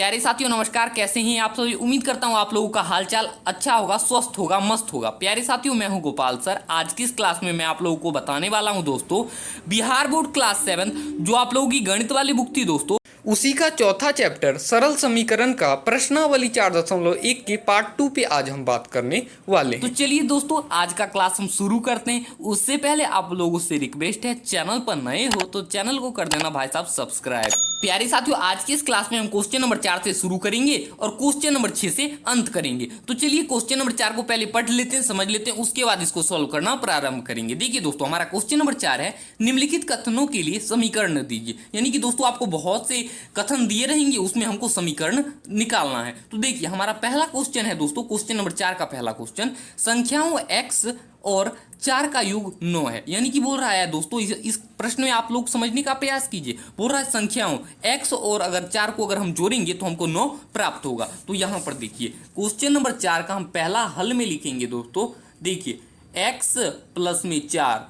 प्यारे साथियों नमस्कार, कैसे हैं आप सभी। उम्मीद करता हूं आप लोगों का हालचाल अच्छा होगा, स्वस्थ होगा, मस्त होगा। प्यारे साथियों, मैं हूं गोपाल सर। आज की इस क्लास में मैं आप लोगों को बताने वाला हूं दोस्तों, बिहार बोर्ड क्लास 7 जो आप लोगों की गणित वाली बुक थी दोस्तों, उसी का चौथा चैप्टर सरल समीकरण का प्रश्नावली 4.1 के पार्ट 2 पे आज हम बात करने वाले हैं। तो चलिए दोस्तों, आज का क्लास हम शुरू करते हैं। उससे पहले आप लोगों से रिक्वेस्ट है, चैनल पर नए हो तो चैनल को कर देना भाई साहब सब्सक्राइब। प्यारे साथियों, आज की इस क्लास में हम क्वेश्चन नंबर 4 से शुरू करेंगे और क्वेश्चन नंबर 6 से अंत करेंगे। तो चलिए क्वेश्चन नंबर 4 को पहले पढ़ लेते हैं, समझ लेते हैं, उसके बाद इसको सॉल्व करना प्रारंभ करेंगे। देखिए दोस्तों, हमारा क्वेश्चन नंबर 4 है, निम्नलिखित कथनों के लिए समीकरण दीजिए। यानी कि दोस्तों आपको बहुत से कथन दिए रहेंगे, उसमें हमको समीकरण निकालना है। तो देखिए हमारा पहला क्वेश्चन है दोस्तों, क्वेश्चन नंबर 4 का पहला क्वेश्चन, संख्याओं x और 4 का योग 9 है। यानी कि बोल रहा है दोस्तों, इस प्रश्न में आप लोग समझने का प्रयास कीजिए। बोल रहा है संख्याओं x और अगर 4 को अगर हम जोड़ेंगे तो हमको 9 प्राप्त होगा। तो यहां पर देखिए क्वेश्चन नंबर 4 का हम पहला हल में लिखेंगे दोस्तों। देखिए x प्लस में 4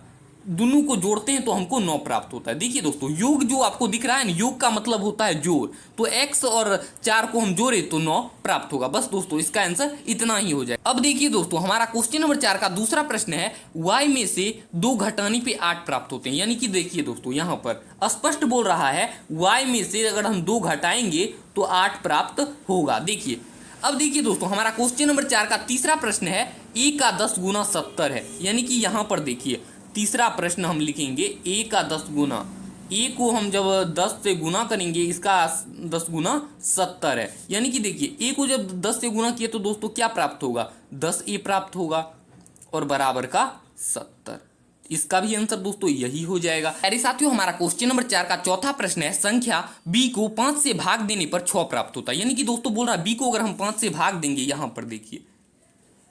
दोनों को जोड़ते हैं तो हमको 9 प्राप्त होता है। देखिए दोस्तों, योग जो आपको दिख रहा है ना, योग का मतलब होता है जोड़। तो x और 4 को हम जोड़े तो 9 प्राप्त होगा। बस दोस्तों इसका आंसर इतना ही हो जाए। अब देखिए दोस्तों, हमारा क्वेश्चन नंबर 4 का दूसरा प्रश्न है, y में से 2 घटाने पे 8 प्राप्त होते हैं। यानी कि देखिए दोस्तों, यहाँ पर स्पष्ट बोल रहा है y में से अगर हम 2 घटाएंगे तो 8 प्राप्त होगा। देखिए अब देखिए दोस्तों, हमारा क्वेश्चन नंबर 4 का तीसरा प्रश्न है, a का 10 गुना 70 है। यानी कि यहाँ पर देखिए तीसरा प्रश्न हम लिखेंगे, a का 10 गुना, a को हम जब 10 से गुना करेंगे, इसका 10 गुना 70 है। यानी कि देखिए a को जब 10 से गुना किए तो दोस्तों क्या प्राप्त होगा, 10a प्राप्त होगा और बराबर का 70। इसका भी आंसर दोस्तों यही हो जाएगा। अरे साथियों, हमारा क्वेश्चन नंबर 4 का चौथा प्रश्न है, संख्या b को 5 से भाग देने पर 6 प्राप्त होता है। यानी कि दोस्तों बोल रहा है b को अगर हम 5 से भाग देंगे, यहां पर देखिए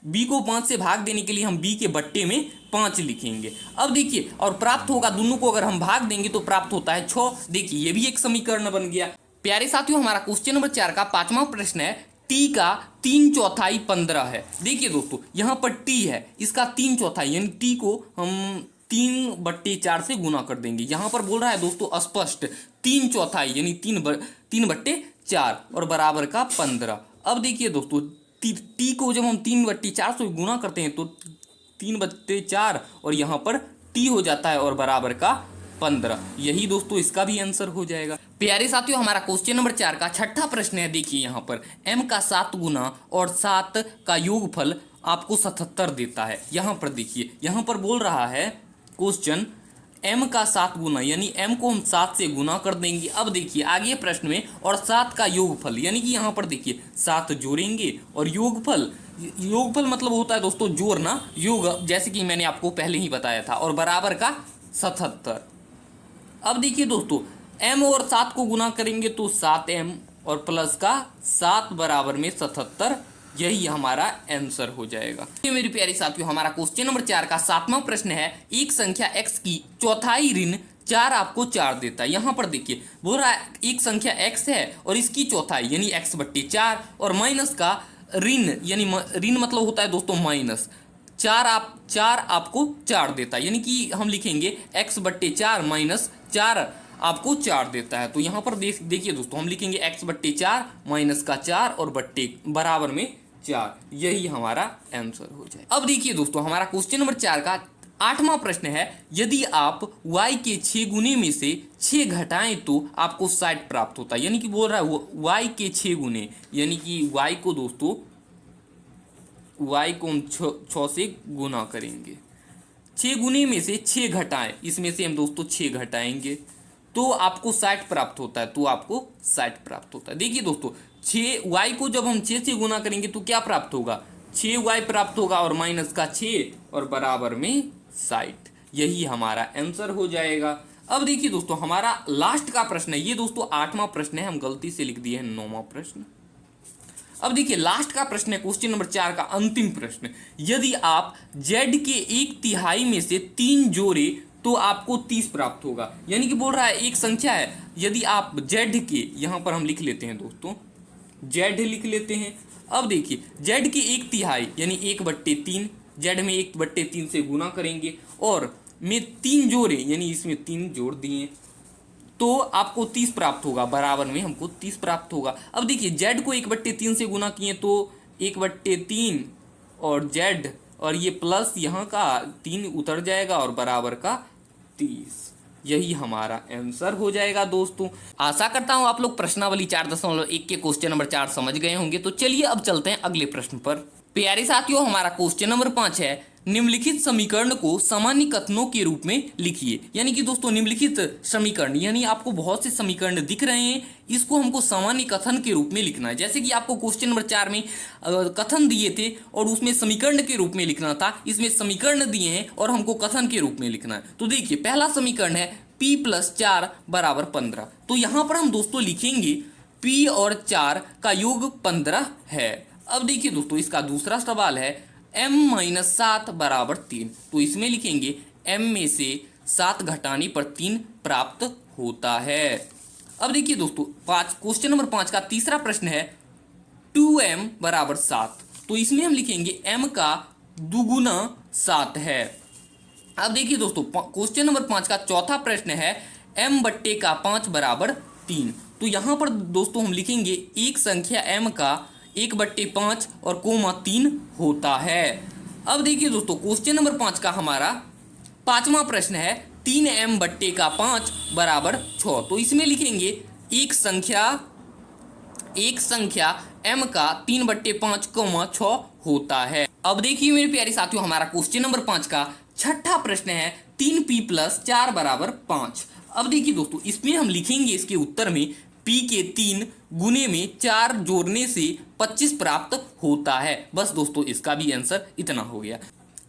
b को 5 से भाग देने के लिए हम b के बट्टे में 5 लिखेंगे। अब देखिए और प्राप्त होगा, दोनों को अगर हम भाग देंगे तो प्राप्त होता है 6। देखिए ये भी एक समीकरण बन गया। प्यारे साथियों, हमारा क्वेश्चन नंबर 4 का पांचवा प्रश्न है, t का 3/4 15 है। देखिए दोस्तों यहाँ पर t है, इसका 3/4 यानी t को हम 3/4 से गुना कर देंगे। यहाँ पर बोल रहा है दोस्तों स्पष्ट 3/4 यानी 3/4 और बराबर का 15। अब देखिए दोस्तों, टी को जब हम 3/4 से गुना करते हैं तो 3/4 और यहाँ पर टी हो जाता है और बराबर का 15। यही दोस्तों इसका भी आंसर हो जाएगा। प्यारे साथियों, हमारा क्वेश्चन नंबर 4 का छठा प्रश्न है। देखिए यहाँ पर m का 7 गुना और 7 का योगफल आपको 77 देता है। यहाँ पर देखिए, यहाँ पर बोल रहा है क्वेश्चन m का 7 गुना, यानी m को हम 7 से गुना कर देंगे। अब देखिए आगे प्रश्न में, और 7 का योगफल, यानी कि यहाँ पर देखिए 7 जोड़ेंगे और योगफल मतलब होता है दोस्तों जोड़ना, योग, जैसे कि मैंने आपको पहले ही बताया था, और बराबर का 77। अब देखिए दोस्तों, m और 7 को गुना करेंगे तो 7m और प्लस का 7 बराबर में 77। यही हमारा आंसर हो जाएगा। ये मेरी प्यारी साथियों, हमारा क्वेश्चन नंबर 4 का सातवां प्रश्न है, एक संख्या x की चौथाई ऋण 4 आपको 4 देता है। यहाँ पर देखिए बोल रहा है एक संख्या x है और इसकी चौथाई यानी x/4 और माइनस का ऋण, यानी ऋण मतलब होता है दोस्तों माइनस 4 आपको 4 देता है। यानी कि हम लिखेंगे x/4 माइनस 4 आपको 4 देता है। तो यहाँ पर देखिए दोस्तों, हम लिखेंगे x/4 माइनस का 4 और बट्टे बराबर में 4। यही हमारा आंसर हो जाए। अब देखिए दोस्तों, हमारा क्वेश्चन नंबर 4 का आठवां प्रश्न है, यदि आप y के 6 गुने में से 6 घटाएं तो आपको 60 प्राप्त होता है। यानी कि बोल रहा है y के 6 गुने, यानी कि y को दोस्तों y को हम 6 से गुना करेंगे, 6 गुने में से 6 घटाएं, इसमें से हम दोस्तों 6 घटाएंगे तो आपको 60 प्राप्त होता है। तो आपको 60 प्राप्त होता है। देखिए दोस्तों, 6y को जब हम 6 से गुना करेंगे तो क्या प्राप्त होगा, 6y प्राप्त होगा और माइनस का 6 और बराबर में 60। यही हमारा आंसर हो जाएगा। अब देखिए दोस्तों, हमारा लास्ट का प्रश्न है, ये दोस्तों 8वां प्रश्न है, हम गलती से लिख दिए हैं 9वां प्रश्न। अब देखिए लास्ट का प्रश्न है, क्वेश्चन नंबर 4 का अंतिम प्रश्न, यदि आप z के 1/3 में से 3 जोड़े तो आपको 30 प्राप्त होगा। यानी कि बोल रहा है एक संख्या है, यदि आप z के, यहाँ पर हम लिख लेते हैं दोस्तों z लिख लेते हैं। अब देखिए z के 1/3 यानी 1/3, z में 1/3 से गुना करेंगे और में 3 जोड़े, यानी इसमें 3 जोड़ दिए तो आपको 30 प्राप्त होगा, बराबर में हमको 30 प्राप्त होगा। अब देखिए z को 1/3 से गुना किए तो 1/3 और z और ये प्लस यहाँ का 3 उतर जाएगा और बराबर का 30। यही हमारा आंसर हो जाएगा दोस्तों। आशा करता हूँ आप लोग प्रश्नावली 4.1 के क्वेश्चन नंबर 4 समझ गए होंगे। तो चलिए अब चलते हैं अगले प्रश्न पर। प्यारे साथियों, हमारा क्वेश्चन नंबर 5 है, निम्नलिखित समीकरण को सामान्य कथनों के रूप में लिखिए। यानी कि दोस्तों निम्नलिखित समीकरण, यानी आपको बहुत से समीकरण दिख रहे हैं, इसको हमको सामान्य कथन के रूप में लिखना है। जैसे कि आपको क्वेश्चन नंबर 4 में कथन दिए थे और उसमें समीकरण के रूप में लिखना था, इसमें समीकरण दिए हैं और हमको कथन के रूप में लिखना है। तो देखिए पहला समीकरण है p + 4 = 15। तो यहाँ पर हम दोस्तों लिखेंगे p और 4 का योग 15 है। अब देखिए दोस्तों इसका दूसरा सवाल है m - 7 = 3। तो इसमें लिखेंगे m में से 7 घटाने पर 3 प्राप्त होता है। अब देखिए दोस्तों क्वेश्चन नंबर 5 का तीसरा प्रश्न है 2m = 7। तो इसमें हम लिखेंगे m का दुगुना 7 है। अब देखिए दोस्तों क्वेश्चन नंबर 5 का चौथा प्रश्न है m/5 = 3। तो यहाँ पर दोस्तों हम लिखेंगे एक संख्या m का 1/5 और कोमा 3 होता है। अब देखिए दोस्तों क्वेश्चन नंबर 5 का हमारा पांचवा प्रश्न है 3m/5 = 6। तो इसमें लिखेंगे एक संख्या m का 3/5 कोमा 6 होता है। अब देखिए मेरे प्यारे साथियों हमारा क्वेश्चन नंबर 5 का छठा प्रश्न है 3p + 4 = 5। अब देखिए दोस्तों इसमें हम लिखेंगे इसके उत्तर में p के 3 गुने में 4 जोड़ने से 25 प्राप्त होता है। बस दोस्तों इसका भी आंसर इतना हो गया।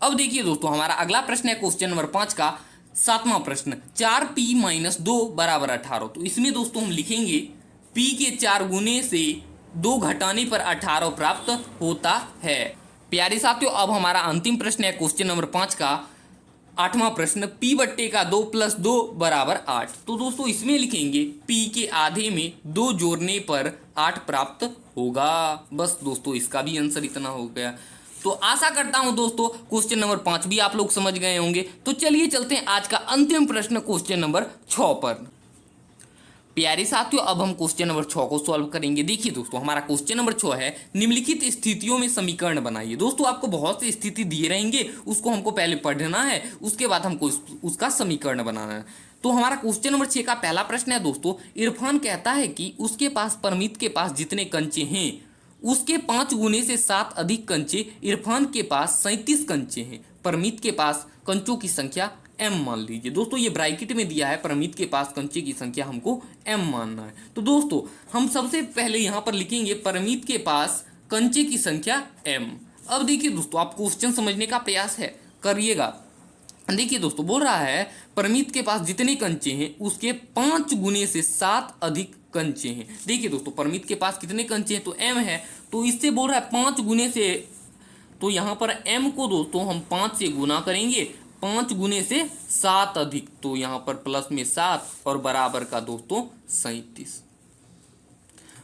अब देखिए दोस्तों हमारा अगला प्रश्न है क्वेश्चन नंबर 5 का सातवां प्रश्न 4p - 2 = 18। तो इसमें दोस्तों हम लिखेंगे p के 4 गुने से 2 घटाने पर 18 प्राप्त होता है। प्यारे साथियों अब हमारा अंतिम प्रश्न है क्वेश्चन नंबर 5 का आठवां प्रश्न p/2 + 2 = 8। तो दोस्तों इसमें लिखेंगे p के आधे में 2 जोड़ने पर 8 प्राप्त होगा। बस दोस्तों इसका भी आंसर इतना हो गया। तो आशा करता हूं दोस्तों क्वेश्चन नंबर 5 भी आप लोग समझ गए होंगे। तो चलिए चलते हैं आज का अंतिम प्रश्न क्वेश्चन नंबर 6 पर। प्यारे साथियों अब हम क्वेश्चन नंबर 6 को सॉल्व करेंगे। देखिए दोस्तों हमारा क्वेश्चन नंबर 6 है निम्नलिखित स्थितियों में समीकरण बनाइए। दोस्तों आपको बहुत सी स्थिति दिए रहेंगे, उसको हमको पहले पढ़ना है, उसके बाद हमको उसका समीकरण बनाना है। तो हमारा क्वेश्चन नंबर 6 का पहला प्रश्न है दोस्तों, इरफान कहता है कि उसके पास परमीत के पास जितने कंचे हैं उसके 5 गुने से 7 अधिक कंचे, इरफान के पास 37 कंचे हैं। परमीत के पास कंचों की संख्या m मान लीजिए। दोस्तों ये ब्रैकेट में दिया है, परमीत के पास कंचे की संख्या हमको m मानना है। तो दोस्तों हम सबसे पहले यहाँ पर लिखेंगे परमीत के पास कंचे की संख्या m। अब देखिए दोस्तों आप क्वेश्चन समझने का प्रयास करिएगा। देखिए दोस्तों बोल रहा है परमीत के पास जितने कंचे हैं उसके 5 गुने से 7 अधिक कंचे हैं। देखिए दोस्तों परमीत के पास कितने कंचे हैं तो m है, तो इससे बोल रहा है 5 गुने से, तो यहाँ पर m को दोस्तों हम 5 से गुना करेंगे, 5 गुने से 7 अधिक, तो यहाँ पर प्लस में 7 और बराबर का दोस्तों 37।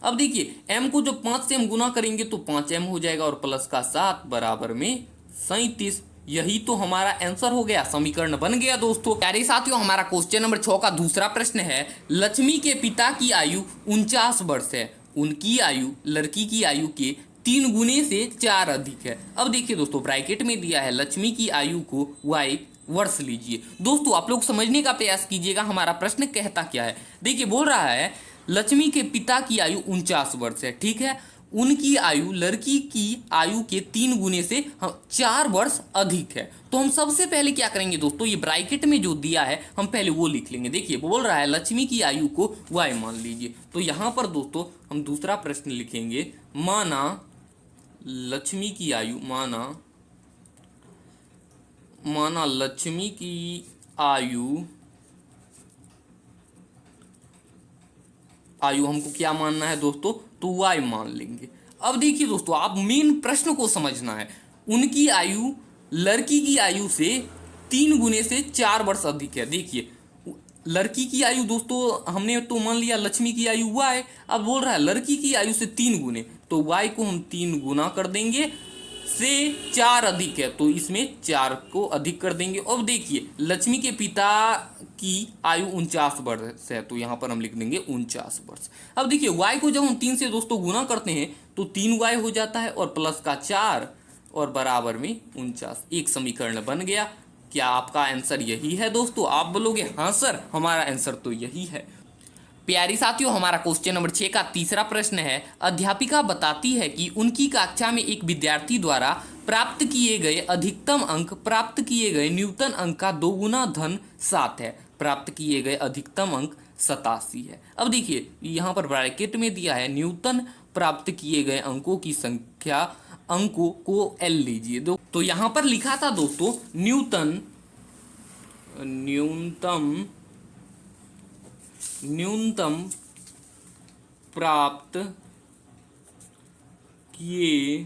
अब देखिए m को जब 5 से हम गुना करेंगे तो 5m हो जाएगा और प्लस का 7 बराबर में 37। यही तो हमारा आंसर हो गया, समीकरण बन गया दोस्तों। प्यारे साथियों हमारा क्वेश्चन नंबर 6 का दूसरा प्रश्न है लक्ष्मी के पिता की आयु 49 वर्ष है, उनकी आयु लड़की की आयु के 3 गुने से 4 अधिक है। अब देखिए दोस्तों ब्रैकेट में दिया है लक्ष्मी की आयु को y वर्ष लीजिए। दोस्तों आप लोग समझने का प्रयास कीजिएगा हमारा प्रश्न कहता क्या है। देखिए बोल रहा है लक्ष्मी के पिता की आयु 49 वर्ष है, ठीक है, उनकी आयु लड़की की आयु के 3 गुने से 4 वर्ष अधिक है। तो हम सबसे पहले क्या करेंगे दोस्तों, ये ब्रैकेट में जो दिया है हम पहले वो लिख लेंगे। देखिए बोल रहा है लक्ष्मी की आयु को y मान लीजिए। तो यहाँ पर दोस्तों हम दूसरा प्रश्न लिखेंगे माना लक्ष्मी की आयु, माना लक्ष्मी की आयु हमको क्या मानना है दोस्तों, तो y मान लेंगे। अब देखिए दोस्तों आप मेन प्रश्न को समझना है, उनकी आयु लड़की की आयु से 3 गुने से 4 वर्ष अधिक है। देखिए लड़की की आयु दोस्तों हमने तो मान लिया लक्ष्मी की आयु y, अब बोल रहा है लड़की की आयु से 3 गुने, तो y को हम 3 गुना कर देंगे से 4 अधिक है तो इसमें 4 को अधिक कर देंगे। अब देखिए लक्ष्मी के पिता की आयु 49 वर्ष है, तो यहाँ पर हम लिख देंगे 49 वर्ष। अब देखिए y को जब हम 3 से दोस्तों गुना करते हैं तो 3y हो जाता है और प्लस का 4 और बराबर में 49। एक समीकरण बन गया। क्या आपका आंसर यही है दोस्तों? आप बोलोगे हाँ सर, हमारा आंसर तो यही है। प्यारी साथियों, हमारा क्वेश्चन नंबर 6 का तीसरा प्रश्न है। अध्यापिका बताती है कि उनकी कक्षा में एक विद्यार्थी द्वारा प्राप्त किए गए अधिकतम अंक प्राप्त किए गए न्यूनतम अंक का 2 गुना धन 7 है। प्राप्त किए गए अधिकतम अंक 87 है। अब देखिए यहाँ पर ब्रैकेट में दिया है न्यूनतम प्राप्त किए गए अंकों की संख्या, अंकों को एल लीजिए। तो यहाँ पर लिखा था दोस्तों न्यूनतम प्राप्त किए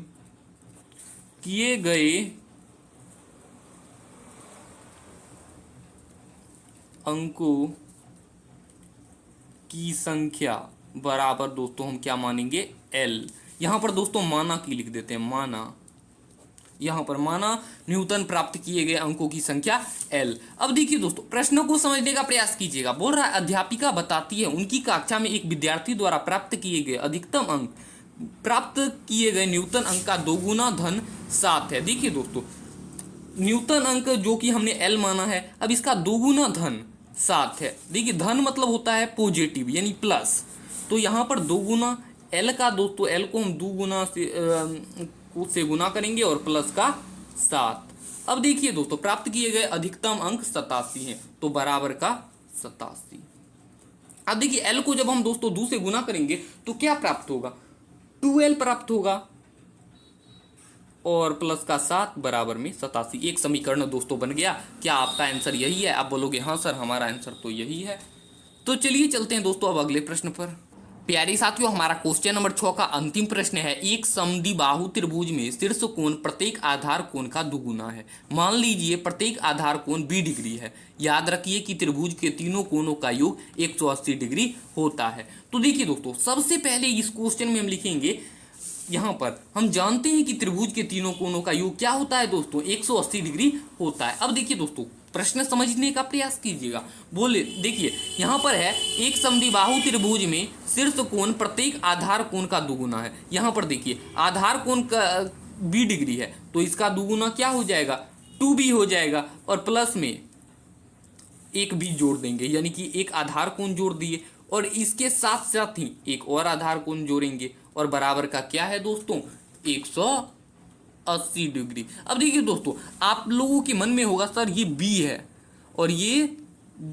गए अंकों की संख्या बराबर दोस्तों हम क्या मानेंगे? एल। यहां पर दोस्तों माना की लिख देते हैं, माना। यहां पर माना न्यूनतम प्राप्त किए गए अंकों की संख्या एल। अब देखिए दोस्तों प्रश्नों को समझने का प्रयास कीजिएगा। बोल रहा है अध्यापिका बताती है उनकी कक्षा में एक विद्यार्थी द्वारा प्राप्त किए गए अधिकतम अंक प्राप्त किए गए न्यूनतम अंक का 2 गुना धन 7 है। देखिए दोस्तों न्यूनतम अंक जो कि हमने एल माना है, अब इसका 2 गुना धन 7 है। देखिए धन मतलब होता है पॉजिटिव यानी प्लस, तो यहाँ पर 2 गुना एल का दोस्तों एल को हम 2 गुना से गुना करेंगे और प्लस का 7। अब देखिए दोस्तों प्राप्त किए गए अधिकतम अंक 87 हैं, तो बराबर का 87। अब देखिए एल को जब हम दोस्तों 2 से गुना करेंगे तो क्या प्राप्त होगा? 2l प्राप्त होगा और प्लस का 7 बराबर में 87। एक समीकरण दोस्तों बन गया। क्या आपका आंसर यही है? आप बोलोगे हाँ सर, हमारा आंसर तो यही है। तो चलिए चलते हैं दोस्तों अब अगले प्रश्न पर। प्यारी साथियों, हमारा क्वेश्चन नंबर 6 का अंतिम प्रश्न है। एक समद्विबाहु त्रिभुज में शीर्ष कोण प्रत्येक आधार कोण का दुगुना है। मान लीजिए प्रत्येक आधार कोण 20 डिग्री है। याद रखिए कि त्रिभुज के तीनों कोणों का योग 180 डिग्री होता है। तो देखिए दोस्तों सबसे पहले इस क्वेश्चन में हम लिखेंगे, यहाँ पर हम जानते हैं कि त्रिभुज के तीनों कोणों का योग क्या होता है दोस्तों? 180 डिग्री होता है। अब देखिए दोस्तों प्रश्न समझने का प्रयास कीजिएगा। बोले देखिए यहाँ पर है एक समद्विबाहु त्रिभुज में शीर्ष कोण प्रत्येक आधार कोण का दुगुना है। यहाँ पर देखिए आधार कोण का 20 डिग्री है, तो इसका दुगुना क्या हो जाएगा? 2b हो जाएगा और प्लस में एक b जोड़ देंगे, यानी कि एक आधार कोण जोड़ दिए और इसके साथ साथ ही एक और आधार कोण जोड़ेंगे और बराबर का क्या है दोस्तों? 180 डिग्री। अब देखिए दोस्तों आप लोगों के मन में होगा सर ये b है और ये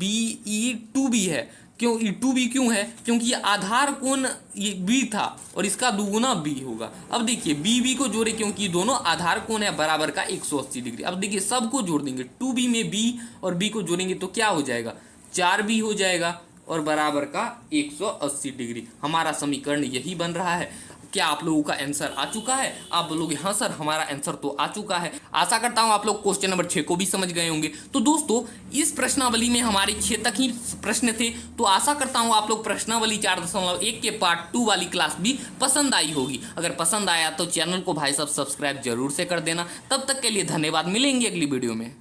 BE 2b है। क्यों 2b क्यों है? क्योंकि ये आधार कोण ये b था और इसका दुगुना b होगा। अब देखिए b को जोड़े क्योंकि ये दोनों आधार कोण है बराबर का 180 डिग्री। अब देखिए सबको जोड़ देंगे, 2b में b और b को जोड़ेंगे तो क्या हो जाएगा? 4b हो जाएगा और बराबर का 180 डिग्री। हमारा समीकरण यही बन रहा है। क्या आप लोगों का आंसर आ चुका है? आप बोलोगे हाँ सर, हमारा आंसर तो आ चुका है। आशा करता हूँ आप लोग क्वेश्चन नंबर 6 को भी समझ गए होंगे। तो दोस्तों इस प्रश्नावली में हमारे 6 तक ही प्रश्न थे, तो आशा करता हूँ आप लोग प्रश्नावली 4.1 के पार्ट 2 वाली क्लास भी पसंद आई होगी। अगर पसंद आया तो चैनल को भाई साहब सब्सक्राइब जरूर से कर देना। तब तक के लिए धन्यवाद, मिलेंगे अगली वीडियो में।